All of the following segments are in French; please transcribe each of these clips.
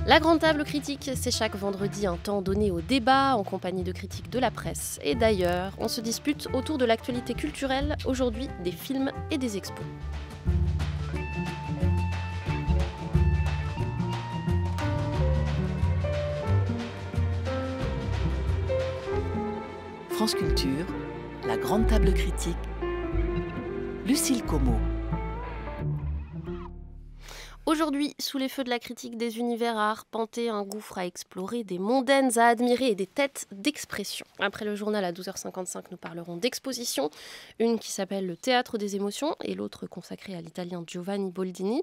La Grande Table Critique, c'est chaque vendredi un temps donné au débat en compagnie de critiques de la presse. Et d'ailleurs, on se dispute autour de l'actualité culturelle, aujourd'hui des films et des expos. France Culture, la Grande Table Critique, Lucille Como. Aujourd'hui, sous les feux de la critique, des univers à arpenter, un gouffre à explorer, des mondaines à admirer et des têtes d'expression. Après le journal à 12h55, nous parlerons d'expositions, une qui s'appelle Le Théâtre des émotions et l'autre consacrée à l'italien Giovanni Boldini.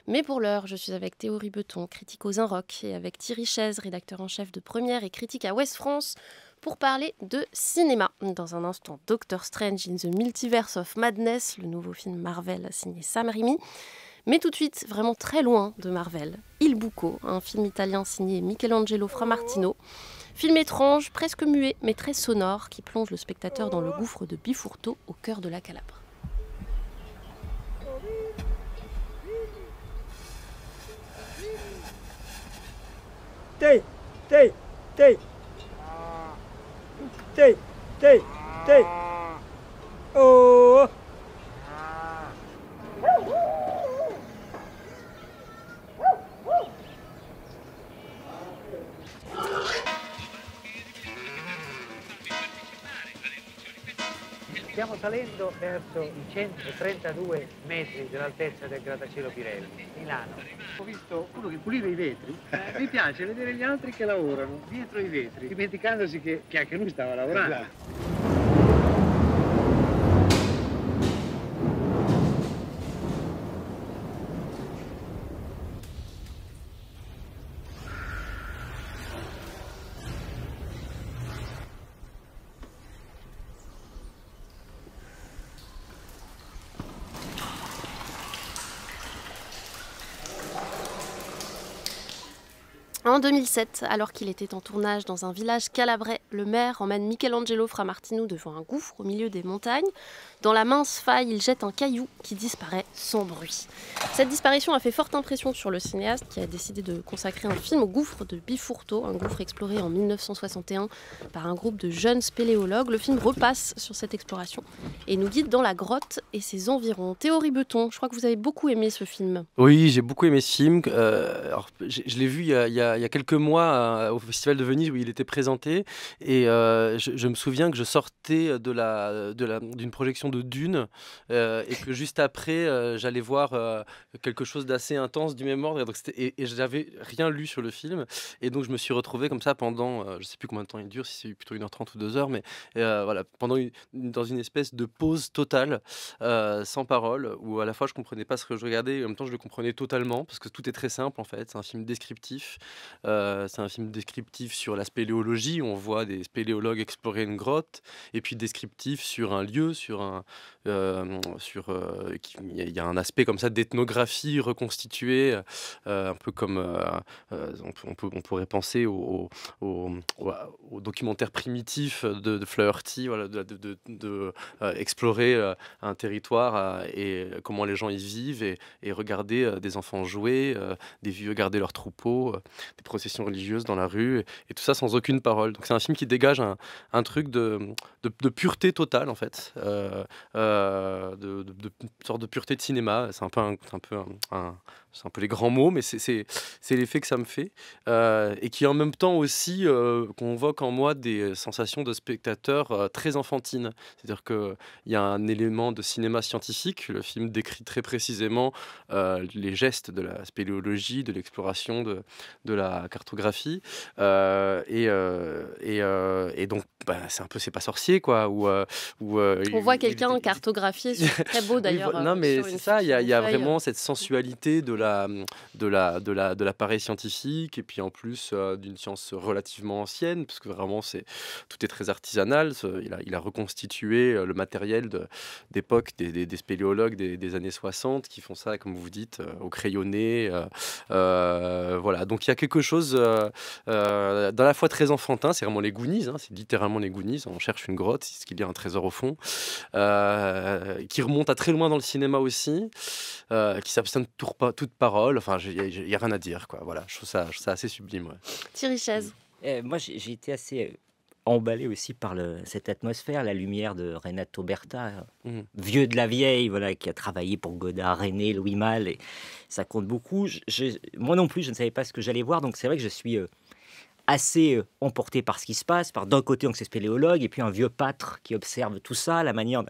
Mais pour l'heure, je suis avec Théo Ribeton, critique aux Inrocks, et avec Thierry Chaise, rédacteur en chef de Première et critique à Ouest France, pour parler de cinéma. Dans un instant, Doctor Strange in the Multiverse of Madness, le nouveau film Marvel signé Sam Raimi. Mais tout de suite, vraiment très loin de Marvel, Il Buco, un film italien signé Michelangelo Framartino. Film étrange, presque muet, mais très sonore, qui plonge le spectateur dans le gouffre de Bifurto, au cœur de la Calabre. Te, te, te. Te, te, te. Oh. Stiamo salendo verso i 132 metri dell'altezza del grattacielo Pirelli, Milano. Ho visto uno che puliva i vetri, mi piace vedere gli altri che lavorano dietro i vetri, dimenticandosi che anche lui stava lavorando. En 2007, alors qu'il était en tournage dans un village calabrais, le maire emmène Michelangelo Framartino devant un gouffre au milieu des montagnes. Dans la mince faille, il jette un caillou qui disparaît sans bruit. Cette disparition a fait forte impression sur le cinéaste qui a décidé de consacrer un film au gouffre de Bifurto, un gouffre exploré en 1961 par un groupe de jeunes spéléologues. Le film repasse sur cette exploration et nous guide dans la grotte et ses environs. Théo Ribeton, je crois que vous avez beaucoup aimé ce film. Oui, j'ai beaucoup aimé ce film. Alors, je l'ai vu il y a quelques mois au Festival de Venise où il était présenté et je me souviens que je sortais d'une projection de Dune et que juste après j'allais voir quelque chose d'assez intense du même ordre et je n'avais rien lu sur le film et donc je me suis retrouvé comme ça pendant je ne sais plus combien de temps il dure, si c'est plutôt 1h30 ou 2 heures, mais voilà, dans une espèce de pause totale sans parole où à la fois je comprenais pas ce que je regardais et en même temps je le comprenais totalement parce que tout est très simple en fait. C'est un film descriptif. C'est un film descriptif sur la spéléologie, on voit des spéléologues explorer une grotte, et puis descriptif sur un lieu, il y a un aspect comme ça d'ethnographie reconstituée, un peu comme on pourrait penser au documentaire primitif de Flaherty, voilà, explorer un territoire et comment les gens y vivent et regarder des enfants jouer, des vieux garder leurs troupeaux, des processions religieuses dans la rue, et tout ça sans aucune parole. Donc c'est un film qui dégage un truc de pureté totale en fait, de sorte de pureté de cinéma. C'est un peu les grands mots, mais c'est l'effet que ça me fait, et qui en même temps aussi convoque en moi des sensations de spectateur très enfantines. C'est-à-dire qu'il y a un élément de cinéma scientifique. Le film décrit très précisément les gestes de la spéléologie, de l'exploration, de la cartographie, et donc c'est pas sorcier quoi. On voit quelqu'un cartographié, c'est très beau d'ailleurs. Oui, non mais c'est ça, il y a vraiment cette sensualité de l'appareil scientifique, et puis en plus d'une science relativement ancienne, parce que vraiment tout est très artisanal. Il a reconstitué le matériel d'époque des spéléologues des années 60 qui font ça, comme vous dites, au crayonné. Voilà, donc il y a quelque chose dans la fois très enfantin, c'est vraiment les Goonies, hein, c'est littéralement les Goonies, on cherche une grotte, est-ce qu'il y a un trésor au fond, qui remonte à très loin dans le cinéma aussi, qui s'abstient de toute paroles. Enfin, il y a rien à dire, quoi. Voilà, je trouve ça assez sublime. Ouais. Thierry Chaise. Moi, j'ai été assez emballé aussi par cette atmosphère, la lumière de Renato Berta, vieux de la vieille, voilà, qui a travaillé pour Godard, René, Louis Malle, et ça compte beaucoup. Moi non plus, je ne savais pas ce que j'allais voir, donc c'est vrai que je suis assez emporté par ce qui se passe, par d'un côté donc ces spéléologues, et puis un vieux pâtre qui observe tout ça, la manière...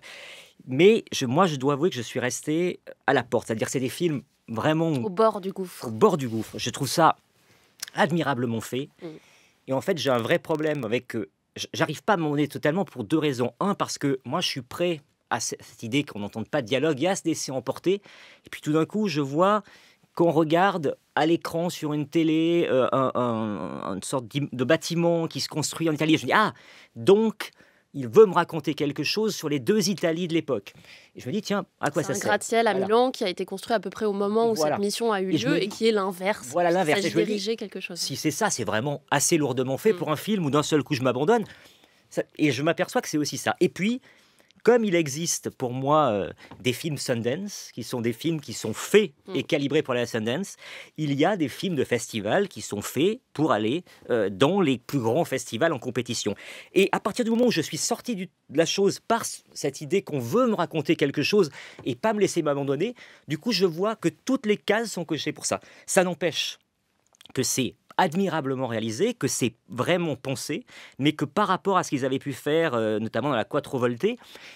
Mais moi, je dois avouer que je suis resté à la porte, c'est-à-dire c'est des films vraiment... Au bord du gouffre. Au bord du gouffre. Je trouve ça admirablement fait. Et en fait, j'ai un vrai problème avec... j'arrive pas à m'en totalement pour deux raisons. Un, parce que moi, je suis prêt à cette idée qu'on n'entende pas de dialogue et à se laisser emporter. Et puis tout d'un coup, je vois qu'on regarde à l'écran sur une télé une sorte de bâtiment qui se construit en Italie. Et je me dis, ah, donc... il veut me raconter quelque chose sur les deux Italies de l'époque. Et je me dis, tiens, à quoi ça sert ? C'est un gratte-ciel à Milan qui a été construit à peu près au moment où cette mission a eu lieu et qui est l'inverse. Voilà l'inverse. Il s'agit de diriger quelque chose. Si c'est ça, c'est vraiment assez lourdement fait pour un film où d'un seul coup je m'abandonne. Et je m'aperçois que c'est aussi ça. Et puis, comme il existe pour moi des films Sundance, qui sont des films qui sont faits et calibrés pour la Sundance, il y a des films de festival qui sont faits pour aller dans les plus grands festivals en compétition. Et à partir du moment où je suis sorti de la chose par cette idée qu'on veut me raconter quelque chose et pas me laisser m'abandonner, du coup je vois que toutes les cases sont cochées pour ça. Ça n'empêche que c'est admirablement réalisé, que c'est vraiment pensé, mais que par rapport à ce qu'ils avaient pu faire, notamment dans la Quattro Volte,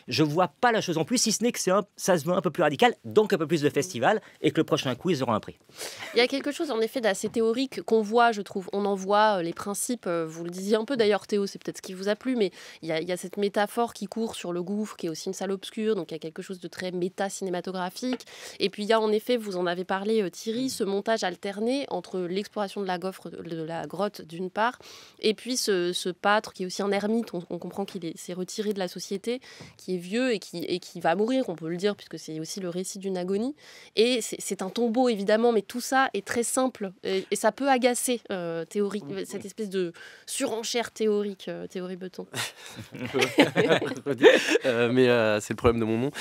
je vois pas la chose en plus, si ce n'est que ça se veut un peu plus radical, donc un peu plus de festival, et que le prochain coup, ils auront un prix. Il y a quelque chose, en effet, d'assez théorique qu'on voit, je trouve. On en voit les principes, vous le disiez un peu d'ailleurs, Théo, c'est peut-être ce qui vous a plu, mais il y a cette métaphore qui court sur le gouffre, qui est aussi une salle obscure, donc il y a quelque chose de très méta-cinématographique. Et puis il y a en effet, vous en avez parlé, Thierry, ce montage alterné entre l'exploration de la grotte d'une part, et puis ce pâtre qui est aussi un ermite, on comprend qu'il s'est retiré de la société, qui est vieux et qui va mourir, on peut le dire, puisque c'est aussi le récit d'une agonie. Et c'est un tombeau, évidemment, mais tout ça est très simple, et ça peut agacer théorique, cette espèce de surenchère théorique, Théorie Beton. Mais c'est le problème de mon nom.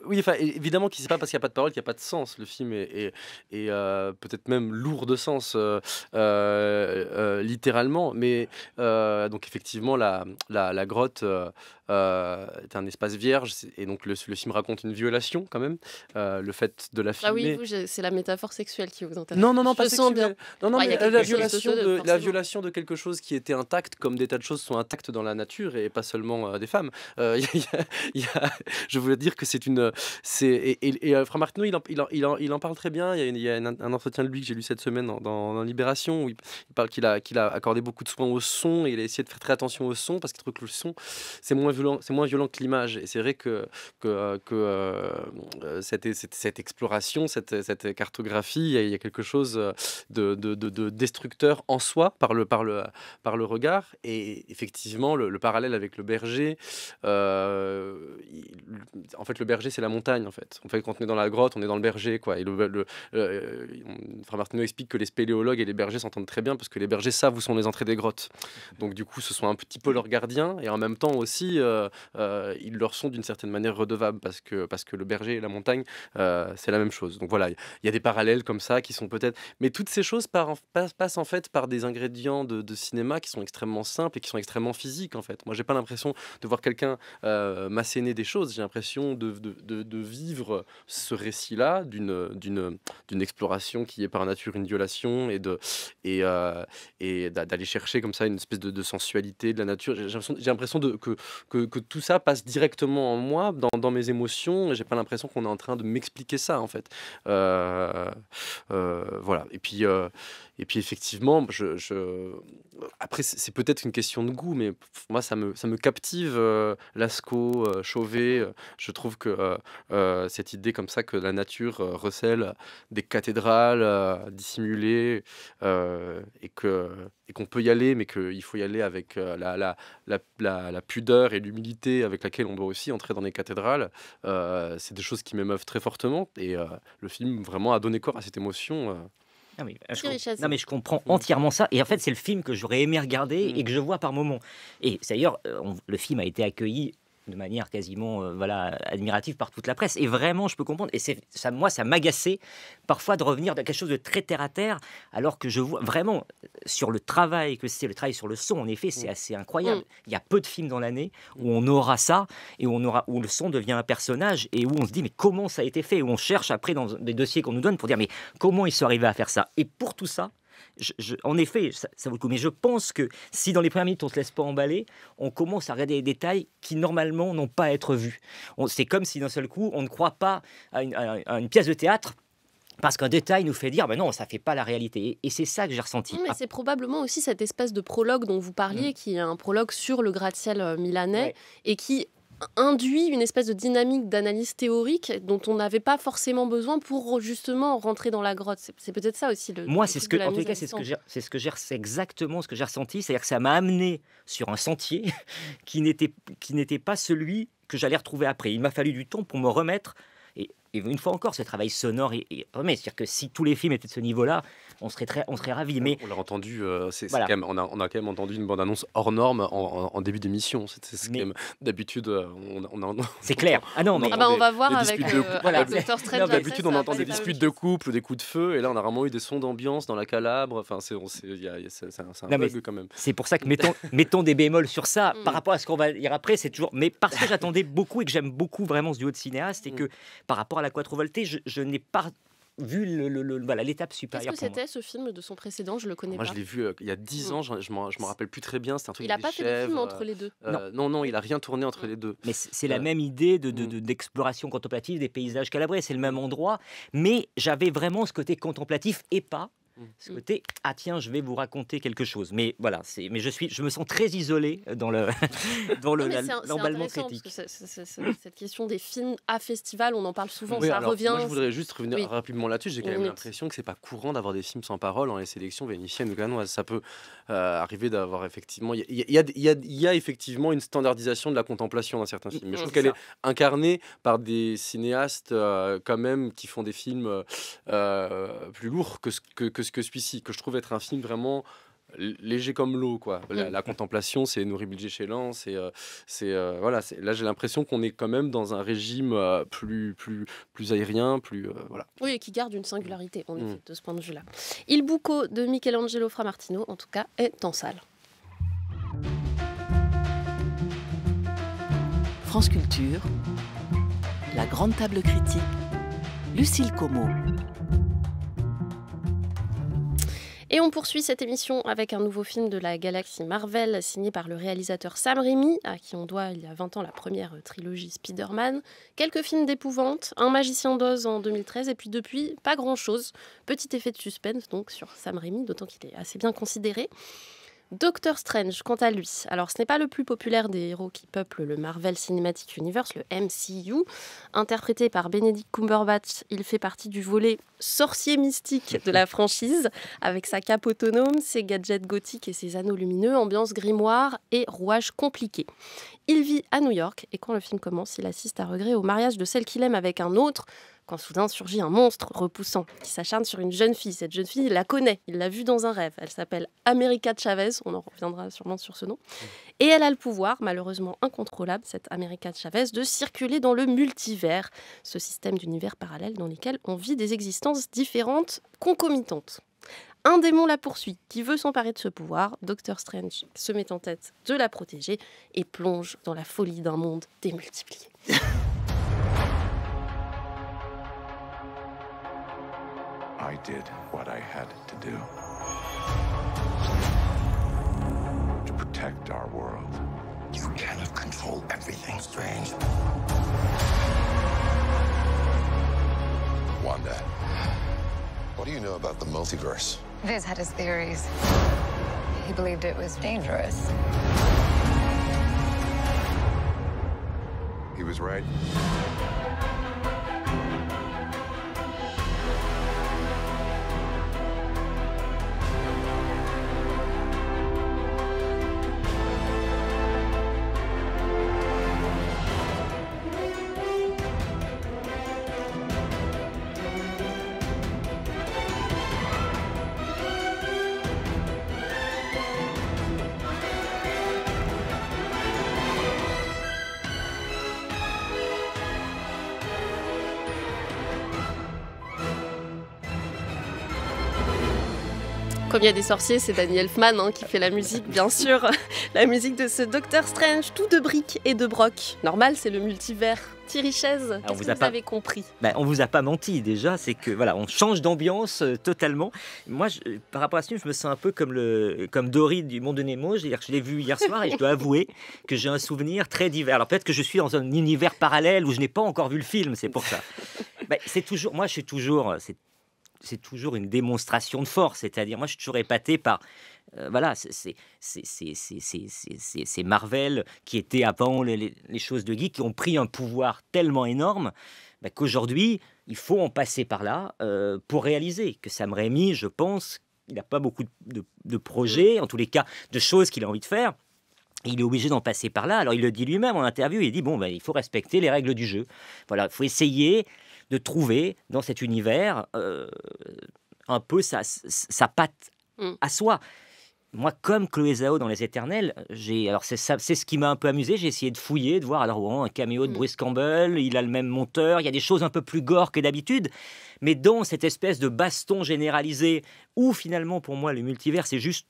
Oui, enfin, évidemment qu'il ne sait pas parce qu'il n'y a pas de parole qu'il n'y a pas de sens. Le film est peut-être même lourd de sens, littéralement. Mais donc effectivement, la grotte est un espace vierge, et donc le film raconte une violation quand même. Le fait de la filmer. Ah oui, c'est la métaphore sexuelle qui vous intéresse. Non, pas sexuelle. Non, mais la violation de quelque chose qui était intact, comme des tas de choses sont intactes dans la nature et pas seulement des femmes. Je voulais dire que c'est une... Fra Martino, il en parle très bien. Il y a un entretien de lui que j'ai lu cette semaine dans Libération, où il parle qu'il a accordé beaucoup de soin au son, et il a essayé de faire très attention au son parce qu'il trouve que le son, c'est moins violent que l'image. Et c'est vrai que cette exploration, cette cartographie, il y a quelque chose de destructeur en soi par le regard. Et effectivement, le parallèle avec le berger, en fait, le berger, c'est la montagne. En fait, quand on est dans la grotte, on est dans le berger, quoi. Et Fra Martino explique que les spéléologues et les bergers s'entendent très bien parce que les bergers savent où sont les entrées des grottes. Donc du coup, ce sont un petit peu leurs gardiens, et en même temps aussi, ils leur sont d'une certaine manière redevables parce que le berger et la montagne, c'est la même chose. Donc voilà, il y a des parallèles comme ça qui sont peut-être... Mais toutes ces choses passent en fait par des ingrédients de cinéma qui sont extrêmement simples et qui sont extrêmement physiques, en fait. Moi, j'ai pas l'impression de voir quelqu'un m'asséner des choses. J'ai l'impression de vivre ce récit-là d'une exploration qui est par nature une violation, et d'aller chercher comme ça une espèce de sensualité de la nature. J'ai l'impression que tout ça passe directement en moi, dans mes émotions, et j'ai pas l'impression qu'on est en train de m'expliquer ça, en fait. Voilà. Et puis effectivement, après, c'est peut-être une question de goût, mais moi, ça me captive, Lascaux, Chauvet. Je trouve que cette idée comme ça que la nature recèle des cathédrales dissimulées, et qu'on peut y aller, mais qu'il faut y aller avec la pudeur et l'humilité avec laquelle on doit aussi entrer dans les cathédrales, c'est des choses qui m'émeuvent très fortement, et le film vraiment a donné corps à cette émotion. Non mais je comprends entièrement ça, et en fait c'est le film que j'aurais aimé regarder et que je vois par moments. Et d'ailleurs le film a été accueilli de manière quasiment admirative par toute la presse. Et vraiment, je peux comprendre. Et ça, moi, ça m'agaçait parfois de revenir dans quelque chose de très terre-à-terre, alors que je vois vraiment sur le travail que c'est, le travail sur le son, en effet, c'est assez incroyable. Il y a peu de films dans l'année où on aura ça, et où le son devient un personnage, et où on se dit, mais comment ça a été fait, où on cherche après dans des dossiers qu'on nous donne pour dire, mais comment ils sont arrivés à faire ça. Et pour tout ça, en effet, ça vaut le coup. Mais je pense que si dans les premières minutes, on ne se laisse pas emballer, on commence à regarder des détails qui, normalement, n'ont pas à être vus. C'est comme si, d'un seul coup, on ne croit pas à une pièce de théâtre parce qu'un détail nous fait dire, ben non, ça ne fait pas la réalité. Et c'est ça que j'ai ressenti. Mais c'est probablement aussi cette espèce de prologue dont vous parliez, qui est un prologue sur le gratte-ciel milanais, et qui induit une espèce de dynamique d'analyse théorique dont on n'avait pas forcément besoin pour justement rentrer dans la grotte. C'est peut-être ça aussi le. Moi, c'est exactement ce que j'ai ressenti, c'est-à-dire que ça m'a amené sur un sentier qui n'était pas celui que j'allais retrouver après. Il m'a fallu du temps pour me remettre. Et une fois encore, ce travail sonore c'est-à-dire que si tous les films étaient de ce niveau-là, on serait ravis. Mais on l'a entendu, voilà. on a quand même entendu une bande-annonce hors norme en début d'émission. D'habitude, c'est clair. Ah non, mais on va voir avec Dr Strange. D'habitude, on entend des disputes de couple ou des coups de feu, et là, on a vraiment eu des sons d'ambiance dans la Calabre. Enfin, c'est un bug quand même. C'est pour ça que mettons des bémols sur ça par rapport à ce qu'on va dire après. C'est toujours, mais parce que j'attendais beaucoup et que j'aime beaucoup vraiment ce duo de cinéastes, et que par rapport à la Quattro Voltae, je n'ai pas vu l'étape supérieure. Qu'est-ce que c'était ce film de son précédent? Je le connais pas. Moi, je l'ai vu il y a 10 ans, je m'en rappelle plus très bien. C'est un truc. Il n'a pas fait de film entre les deux. Non, il a rien tourné entre les deux. Mais c'est la même idée d'exploration contemplative des paysages calabrais. C'est le même endroit, mais j'avais vraiment ce côté contemplatif et pas ce côté tiens, je vais vous raconter quelque chose. Mais voilà, je me sens très isolé dans l'emballement critique. Parce que cette question des films à festival, on en parle souvent, ça revient. Moi, je voudrais juste revenir rapidement là-dessus. J'ai quand même l'impression que c'est pas courant d'avoir des films sans parole dans les sélections vénitiennes ou cannoises. Ça peut arriver d'avoir effectivement. Il y a effectivement une standardisation de la contemplation dans certains films. Mais je trouve qu'elle est incarnée par des cinéastes quand même qui font des films plus lourds que celui-ci, que je trouve être un film vraiment léger comme l'eau, quoi. La contemplation, c'est Nouri Bilge Ceylan, voilà. Là, j'ai l'impression qu'on est quand même dans un régime plus aérien, voilà. Oui, et qui garde une singularité, en effet, de ce point de vue-là. Il Bucco de Michelangelo Framartino, en tout cas, est en salle. France Culture, la grande table critique, Lucille Como. Et on poursuit cette émission avec un nouveau film de la galaxie Marvel, signé par le réalisateur Sam Raimi, à qui on doit il y a 20 ans la première trilogie Spider-Man. Quelques films d'épouvante, Un magicien d'Oz en 2013, et puis depuis, pas grand-chose. Petit effet de suspense donc sur Sam Raimi, d'autant qu'il est assez bien considéré. Doctor Strange, quant à lui, alors ce n'est pas le plus populaire des héros qui peuplent le Marvel Cinematic Universe, le MCU. Interprété par Benedict Cumberbatch, il fait partie du volet sorcier mystique de la franchise, avec sa cape autonome, ses gadgets gothiques et ses anneaux lumineux, ambiance grimoire et rouages compliqués. Il vit à New York, et quand le film commence, il assiste à regret au mariage de celle qu'il aime avec un autre, quand soudain surgit un monstre repoussant qui s'acharne sur une jeune fille. Cette jeune fille, il la connaît, il l'a vue dans un rêve. Elle s'appelle America Chavez, on en reviendra sûrement sur ce nom. Et elle a le pouvoir, malheureusement incontrôlable, cette America Chavez, de circuler dans le multivers, ce système d'univers parallèles dans lesquels on vit des existences différentes, concomitantes. Un démon la poursuit, qui veut s'emparer de ce pouvoir. Doctor Strange se met en tête de la protéger et plonge dans la folie d'un monde démultiplié. I did what I had to do to protect our world. You cannot control everything, Strange. Wanda, what do you know about the multiverse? Viz had his theories. He believed it was dangerous. He was right. Comme il y a des sorciers, c'est Danny Elfman qui fait la musique, bien sûr. La musique de ce Doctor Strange, tout de briques et de broc. Normal, c'est le multivers. Thierry Chaise, qu'est-ce que vous avez compris? On vous a pas menti déjà, c'est que voilà, on change d'ambiance totalement. Moi, par rapport à ce film, je me sens un peu comme Dory du Monde de Nemo. C'est-à-dire que je l'ai vu hier soir et je dois avouer que j'ai un souvenir très divers. Alors peut-être que je suis dans un univers parallèle où je n'ai pas encore vu le film, c'est pour ça. C'est toujours, moi, je suis toujours, c'est toujours une démonstration de force. C'est-à-dire, moi, je suis toujours épaté par voilà, c'est Marvel qui étaient avant les choses de geek, qui ont pris un pouvoir tellement énorme qu'aujourd'hui, il faut en passer par là pour réaliser que Sam Raimi, je pense, il n'a pas beaucoup de projets, en tous les cas, de choses qu'il a envie de faire. Il est obligé d'en passer par là. Alors, il le dit lui-même en interview, il dit, il faut respecter les règles du jeu. Voilà, il faut essayer de trouver dans cet univers un peu sa patte à soi. Moi, comme Chloé Zhao dans Les Éternels, c'est ce qui m'a un peu amusé. J'ai essayé de fouiller, de voir un caméo de Bruce Campbell, il a le même monteur, il y a des choses un peu plus gore que d'habitude, mais dans cette espèce de baston généralisé où finalement, pour moi, le multivers, c'est juste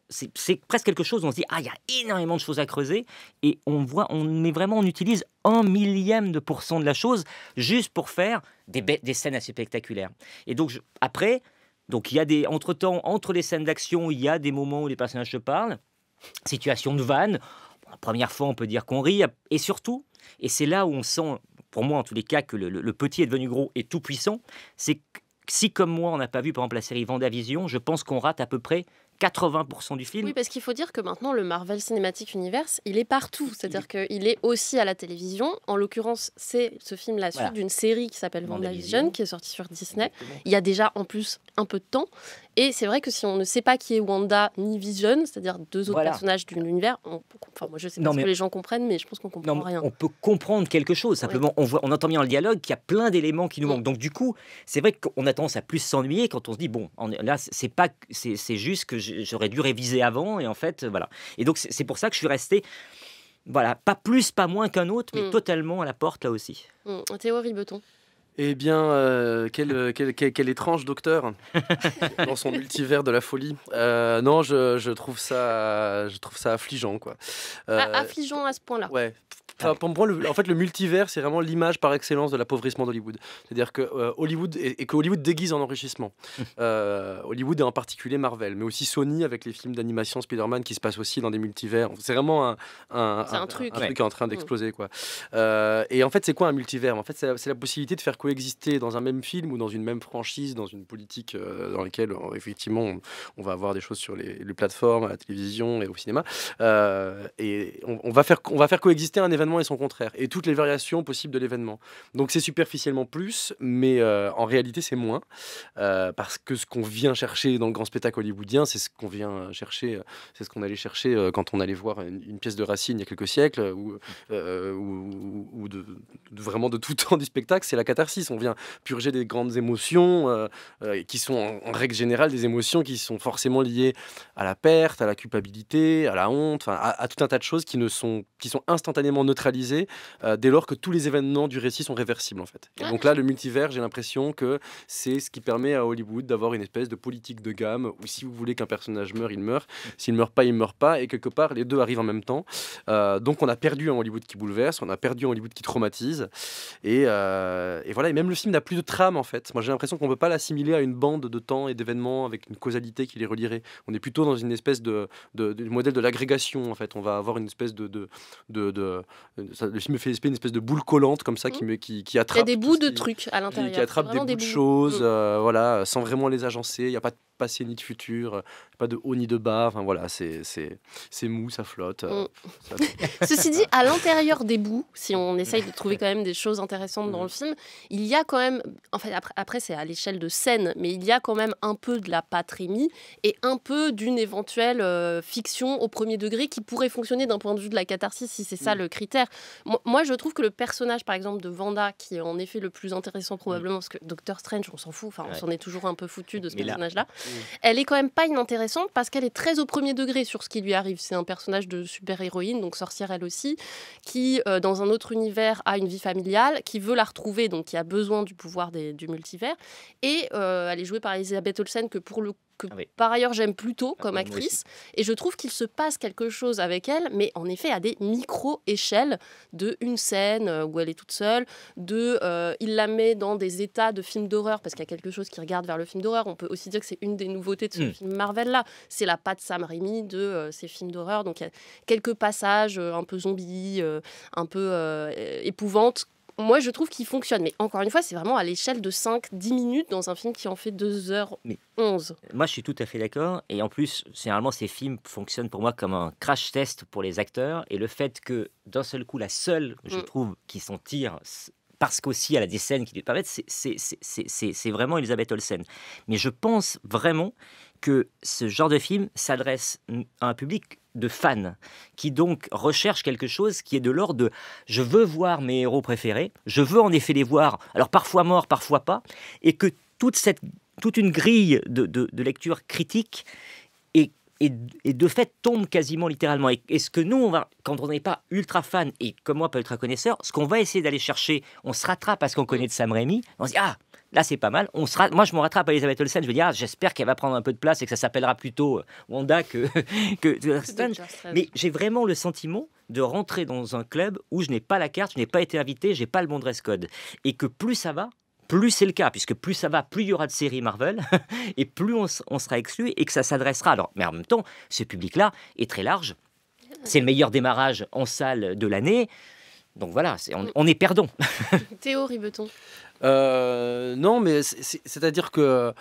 c'est presque quelque chose où on se dit il y a énormément de choses à creuser et on utilise 1/1000% de la chose juste pour faire des scènes assez spectaculaires. Et donc après, il y a entre-temps, entre les scènes d'action, il y a des moments où les personnages se parlent, situation de vanne. La première fois, on peut dire qu'on rit, et surtout, et c'est là où on sent, pour moi en tous les cas, que le petit est devenu gros et tout puissant, c'est que si comme moi on n'a pas vu par exemple la série WandaVision, je pense qu'on rate à peu près 80% du film. Oui, parce qu'il faut dire que maintenant, le Marvel Cinematic Universe, il est partout. C'est-à-dire qu'il est aussi à la télévision. En l'occurrence, c'est ce film la suite d'une série qui s'appelle WandaVision, qui est sortie sur Disney. Exactement. Il y a déjà, en plus, un peu de temps. Et c'est vrai que si on ne sait pas qui est Wanda ni Vision, c'est-à-dire deux autres personnages de l'univers, moi je sais pas ce que les gens comprennent, mais je pense qu'on comprend rien. On peut comprendre quelque chose. Simplement, on entend bien dans le dialogue qu'il y a plein d'éléments qui nous manquent. Donc du coup, c'est vrai qu'on a tendance à plus s'ennuyer quand on se dit là, c'est juste que j'aurais dû réviser avant, et en fait, voilà. Et donc, c'est pour ça que je suis resté, pas plus, pas moins qu'un autre, mais totalement à la porte, là aussi. Théo Ribeton. Eh bien, quel étrange docteur dans son multivers de la folie. Non, je trouve ça affligeant, quoi. Affligeant à ce point-là. Ouais. Pour moi, en fait, le multivers, c'est vraiment l'image par excellence de l'appauvrissement d'Hollywood. C'est-à-dire que Hollywood et que Hollywood déguise en enrichissement. Hollywood et en particulier Marvel, mais aussi Sony avec les films d'animation Spider-Man qui se passent aussi dans des multivers. C'est vraiment un truc qui est en train d'exploser, quoi. Et en fait, c'est quoi un multivers? En fait, c'est la possibilité de faire coexister dans un même film ou dans une même franchise, dans une politique dans laquelle effectivement on va avoir des choses sur les plateformes, à la télévision et au cinéma. Et on va faire coexister un événement et son contraire, et toutes les variations possibles de l'événement. Donc c'est superficiellement plus, mais en réalité c'est moins, parce que ce qu'on vient chercher dans le grand spectacle hollywoodien, c'est ce qu'on vient chercher, c'est ce qu'on allait chercher quand on allait voir une pièce de Racine il y a quelques siècles, ou vraiment de tout temps du spectacle, c'est la catharsis. On vient purger des grandes émotions qui sont en règle générale des émotions qui sont forcément liées à la perte, à la culpabilité, à la honte, à tout un tas de choses qui sont instantanément neutralisé dès lors que tous les événements du récit sont réversibles, en fait. Et donc là, le multivers, j'ai l'impression que c'est ce qui permet à Hollywood d'avoir une espèce de politique de gamme où si vous voulez qu'un personnage meure, il meurt. S'il meurt pas, il meurt pas. Et quelque part, les deux arrivent en même temps. Donc on a perdu un Hollywood qui bouleverse, on a perdu un Hollywood qui traumatise. Et voilà. Et même le film n'a plus de trame, en fait. Moi, j'ai l'impression qu'on ne peut pas l'assimiler à une bande de temps et d'événements avec une causalité qui les relierait. On est plutôt dans une espèce de modèle de l'agrégation, en fait. On va avoir une espèce le film fait une espèce de boule collante comme ça qui attrape. Il y a des bouts de trucs à l'intérieur. Qui attrape des bouts de choses, sans vraiment les agencer. Il n'y a pas de passé ni de futur, pas de haut ni de bas. Enfin voilà, c'est mou, ça flotte. Ceci dit, à l'intérieur des bouts, si on essaye de trouver quand même des choses intéressantes dans le film, il y a quand même, en fait après c'est à l'échelle de scène, mais il y a quand même un peu de la patte Raimi et un peu d'une éventuelle fiction au premier degré qui pourrait fonctionner d'un point de vue de la catharsis, si c'est ça le critère. Moi, je trouve que le personnage, par exemple, de Wanda, qui est en effet le plus intéressant probablement, parce que Doctor Strange, on s'en fout, on s'en est toujours un peu foutu de ce personnage-là. Elle est quand même pas inintéressante parce qu'elle est très au premier degré sur ce qui lui arrive. C'est un personnage de super-héroïne, donc sorcière elle aussi, qui, dans un autre univers, a une vie familiale, qui veut la retrouver, donc qui a besoin du pouvoir du multivers. Et elle est jouée par Elizabeth Olsen, que pour le que Ah oui. par ailleurs j'aime plutôt comme moi actrice, et je trouve qu'il se passe quelque chose avec elle, mais en effet à des micro-échelles de une scène où elle est toute seule, il la met dans des états de film d'horreur, parce qu'il y a quelque chose qui regarde vers le film d'horreur. On peut aussi dire que c'est une des nouveautés de ce film Marvel-là, c'est la patte Sam Raimi de ces films d'horreur, donc il y a quelques passages un peu zombies, un peu épouvantes. Moi, je trouve qu'il fonctionne. Mais encore une fois, c'est vraiment à l'échelle de 5-10 minutes dans un film qui en fait 2h11. Moi, je suis tout à fait d'accord. Et en plus, généralement, ces films fonctionnent pour moi comme un crash test pour les acteurs. Et le fait que, d'un seul coup, la seule, je trouve, qui s'en tire, parce qu'aussi elle a des scènes qui lui permettent, c'est vraiment Elisabeth Olsen. Mais je pense vraiment que ce genre de film s'adresse à un public de fans, qui donc recherchent quelque chose qui est de l'ordre de « je veux voir mes héros préférés, je veux en effet les voir, alors parfois morts, parfois pas », et que toute une grille de lecture critique et de fait tombe quasiment littéralement. Et ce que nous, quand on n'est pas ultra fan, et comme moi pas ultra connaisseur, ce qu'on va essayer d'aller chercher, on se rattrape à ce qu'on connaît de Sam Raimi, on se dit « ah !» Là, c'est pas mal. Moi, je me rattrape à Elisabeth Olsen. Je veux dire, j'espère qu'elle va prendre un peu de place et que ça s'appellera plutôt Wanda que Strange. Mais j'ai vraiment le sentiment de rentrer dans un club où je n'ai pas la carte, je n'ai pas été invité, j'ai pas le bon dress code. Et que plus ça va, plus c'est le cas, puisque plus ça va, plus il y aura de séries Marvel, et plus on sera exclu, et que ça s'adressera. Alors, mais en même temps, ce public-là est très large. C'est le meilleur démarrage en salle de l'année. Donc voilà, on est perdant. Théo Ribeton. Non, mais c'est-à-dire que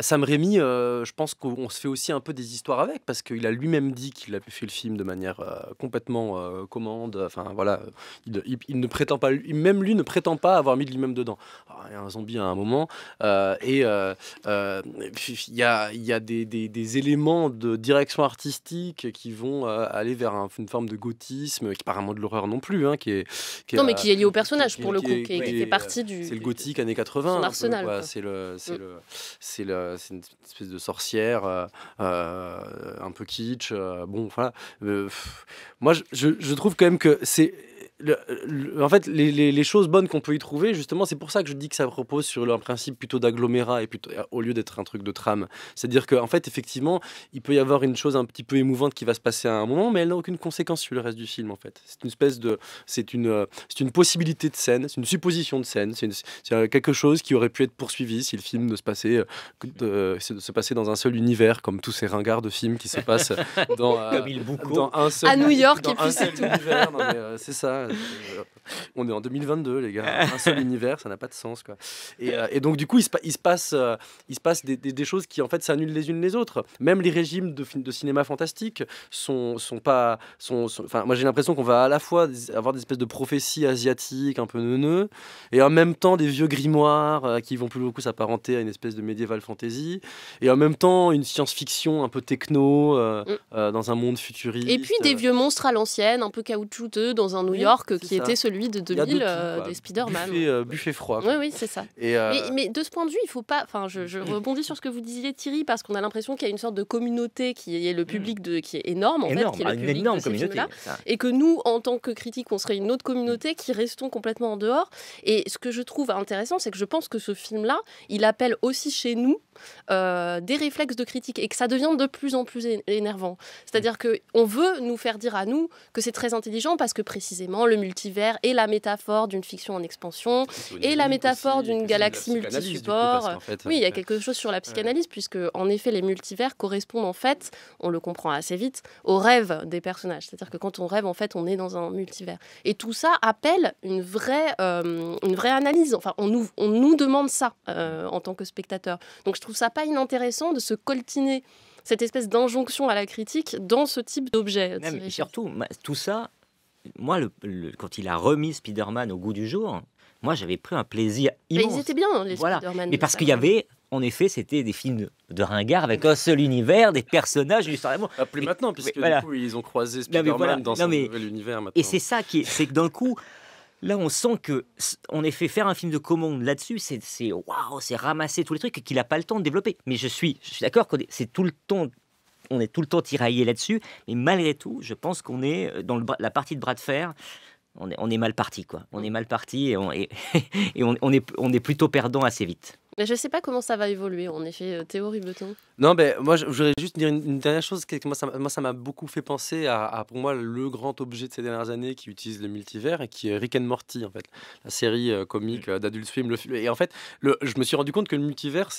Sam Raimi, je pense qu'on se fait aussi un peu des histoires avec, parce qu'il a lui-même dit qu'il avait fait le film de manière complètement commande. Enfin voilà, il ne prétend pas, même lui ne prétend pas avoir mis de lui-même dedans. Alors, il y a un zombie à un moment, et il y a des éléments de direction artistique qui vont aller vers une forme de gothisme, qui apparemment de l'horreur non plus, hein, qui est lié au personnage pour le coup, qui fait partie du. C'est le gothique années 80. Son arsenal. C'est une espèce de sorcière un peu kitsch. Bon, voilà. Moi, je trouve quand même que c'est. En fait, les choses bonnes qu'on peut y trouver, justement, c'est pour ça que je dis que ça repose sur un principe plutôt d'agglomérat et plutôt, au lieu d'être un truc de trame. C'est-à-dire qu'en fait, effectivement, il peut y avoir une chose un petit peu émouvante qui va se passer à un moment, mais elle n'a aucune conséquence sur le reste du film, en fait. C'est une espèce de, c'est une possibilité de scène, c'est une supposition de scène, c'est quelque chose qui aurait pu être poursuivi si le film de se passait dans un seul univers, comme tous ces ringards de films qui se passent dans un seul, à New York dans et puis un c'est seul univers. Non, mais, c'est ça. On est en 2022, les gars. Un seul univers, ça n'a pas de sens, quoi. Et donc, du coup, il se passe des choses qui, en fait, s'annulent les unes les autres. Même les régimes de cinéma fantastique sont pas. Enfin, moi, j'ai l'impression qu'on va à la fois avoir des espèces de prophéties asiatiques un peu neuneux, et en même temps des vieux grimoires qui vont plus beaucoup s'apparenter à une espèce de médiéval fantasy, et en même temps une science-fiction un peu techno dans un monde futuriste. Et puis des vieux monstres à l'ancienne, un peu caoutchouteux, dans un New York qui était celui de 2000 des Spider-Man. Buffet froid. Oui, c'est ça. Mais de ce point de vue, il faut pas. Enfin, je rebondis sur ce que vous disiez, Thierry, parce qu'on a l'impression qu'il y a une sorte de communauté qui est le public qui est énorme, en fait, qui est le public de ces films-là, et que nous, en tant que critiques, on serait une autre communauté qui restons complètement en dehors. Et ce que je trouve intéressant, c'est que je pense que ce film-là, il appelle aussi chez nous des réflexes de critique, et que ça devient de plus en plus énervant. C'est-à-dire qu'on veut nous faire dire à nous que c'est très intelligent parce que précisément le multivers est la métaphore d'une fiction en expansion et la métaphore d'une galaxie multi-support. Oui, il y a quelque chose sur la psychanalyse, puisque en effet les multivers correspondent en fait, on le comprend assez vite, aux rêves des personnages. C'est-à-dire que quand on rêve, en fait, on est dans un multivers. Et tout ça appelle une vraie analyse. Enfin, on nous demande ça en tant que spectateur. Donc je trouve ça pas inintéressant de se coltiner cette espèce d'injonction à la critique dans ce type d'objet. Et surtout, tout ça, moi, quand il a remis Spider-Man au goût du jour, moi, j'avais pris un plaisir immense. Mais ils étaient bien, les Spider-Man. Mais parce qu'il y avait, en effet, c'était des films de ringard avec un seul univers, des personnages, une histoire d'amour. Plus maintenant, puisque du coup, ils ont croisé Spider-Man dans son nouvel univers maintenant. Et c'est ça c'est que d'un coup, là, on sent que, en effet, faire un film de commande là-dessus, c'est ramasser tous les trucs qu'il n'a pas le temps de développer. Mais je suis d'accord qu'on c'est tout le temps. On est tout le temps tiraillé là-dessus, mais malgré tout, je pense qu'on est dans la partie de bras de fer. On est mal parti, quoi. On est mal parti et on est plutôt perdant assez vite. Mais je sais pas comment ça va évoluer, en effet, Théo Ribeton. Non, ben moi, je voudrais juste dire une dernière chose. Moi, ça m'a beaucoup fait penser pour moi, le grand objet de ces dernières années qui utilise le multivers et qui est Rick and Morty, en fait. La série comique d'Adult Swim. Et en fait, je me suis rendu compte que le multivers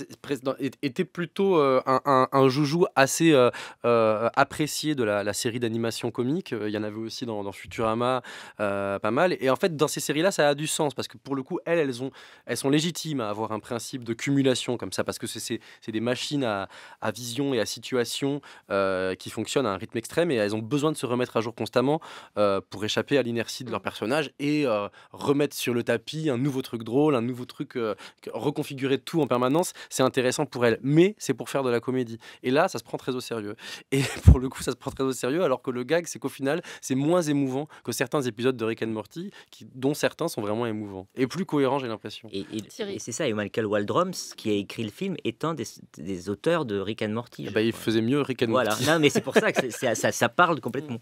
était plutôt un joujou assez apprécié de la série d'animation comique. Il y en avait aussi dans Futurama, pas mal. Et en fait, dans ces séries-là, ça a du sens parce que pour le coup, elles sont légitimes à avoir un principe de cumulation comme ça parce que c'est des machines à vision et à situation qui fonctionnent à un rythme extrême et elles ont besoin de se remettre à jour constamment pour échapper à l'inertie de leur personnage et remettre sur le tapis un nouveau truc drôle, un nouveau truc, reconfigurer tout en permanence. C'est intéressant pour elles, mais c'est pour faire de la comédie. Et là, ça se prend très au sérieux. Et pour le coup, ça se prend très au sérieux alors que le gag, c'est qu'au final, c'est moins émouvant que certains épisodes de Rick and Morty, dont certains sont vraiment émouvants et plus cohérents, j'ai l'impression. Et c'est ça, et Michael Waldron, qui a écrit le film, étant des auteurs de Rick and Morty. Il faisait mieux Rick and Morty. Voilà, non, mais c'est pour ça que ça parle complètement.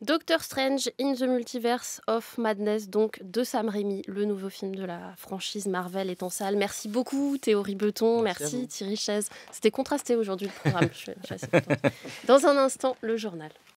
Doctor Strange in the Multiverse of Madness, donc de Sam Raimi, le nouveau film de la franchise Marvel est en salle. Merci beaucoup Théo Ribeton, merci Thierry Chaise. C'était contrasté aujourd'hui le programme. Je suis assez contente. Dans un instant, le journal.